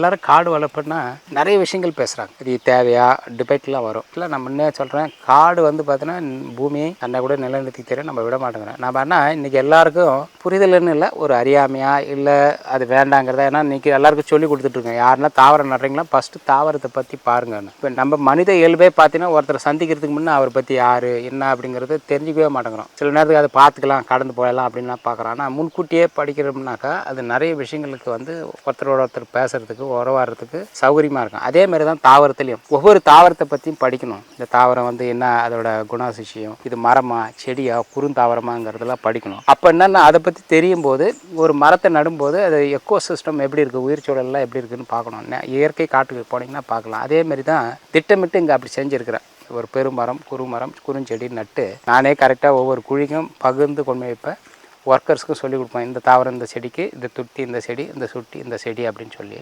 எல்லோரும் காடு வளர்ப்புன்னா நிறைய விஷயங்கள் பேசுகிறாங்க. இது தேவையா டிபேட்லாம் வரும். இல்லை நான் முன்னே சொல்கிறேன், காடு வந்து பார்த்தீங்கன்னா பூமி தன்னை கூட நிலநிறுத்தி தெரியும், நம்ம விட மாட்டேங்கிறோம். நம்ம என்ன இன்றைக்கி எல்லாருக்கும் புரிதல்னு இல்லை, ஒரு அறியாமையா இல்லை அது வேண்டாங்கிறதா. ஏன்னா இன்றைக்கி எல்லாருக்கும் சொல்லி கொடுத்துட்ருக்கோம். யாருன்னா தாவரம் நடுறீங்களா ஃபஸ்ட்டு தாவரத்தை பற்றி பாருங்கன்னு. இப்போ நம்ம மனித இயல்பே பார்த்தீங்கன்னா ஒருத்தர் சந்திக்கிறதுக்கு முன்னே அவரை பற்றி யார் என்ன அப்படிங்கிறது தெரிஞ்சிக்கவே மாட்டேங்கிறோம். சில நேரத்துக்கு அதை பார்த்துக்கலாம் கடந்து போயிடலாம் அப்படின்லாம் பார்க்குறோம். ஆனால் முன்கூட்டியே படிக்கிறோம்னாக்கா அது நிறைய விஷயங்களுக்கு வந்து ஒருத்தரோட ஒருத்தர் பேசுகிறதுக்கு உறவாடுறதுக்கு சௌகரியமாக இருக்கும். அதேமாதிரி தான் தாவரத்துலேயும் ஒவ்வொரு தாவரத்தை பற்றியும் படிக்கணும். இந்த தாவரம் வந்து என்ன, அதோட குணாதிசயம், இது மரமா செடியா குறுந்தாவரமாங்கிறதெல்லாம் படிக்கணும். அப்போ என்னென்னா அதை பற்றி தெரியும் போது ஒரு மரத்தை நடும்போது அது எக்கோ சிஸ்டம் எப்படி இருக்குது, உயிர் சூழல்லாம் எப்படி இருக்குதுன்னு பார்க்கணும். இயற்கை காட்டுக்கு போனீங்கன்னா பார்க்கலாம். அதேமாதிரி தான் திட்டமிட்டு இங்கே அப்படி செஞ்சுருக்கிறேன். ஒரு பெருமரம் குறுமரம் குறுஞ்செடி நட்டு நானே கரெக்டாக ஒவ்வொரு குழிக்கும் பகிர்ந்து கொண்டு வைப்பேன். ஒர்க்கர்ஸ்க்கும் சொல்லிக் கொடுப்பேன். இந்த தாவரம் இந்த செடிக்கு, இந்த துட்டி இந்த செடி, இந்த சுட்டி இந்த செடி அப்படின்னு சொல்லி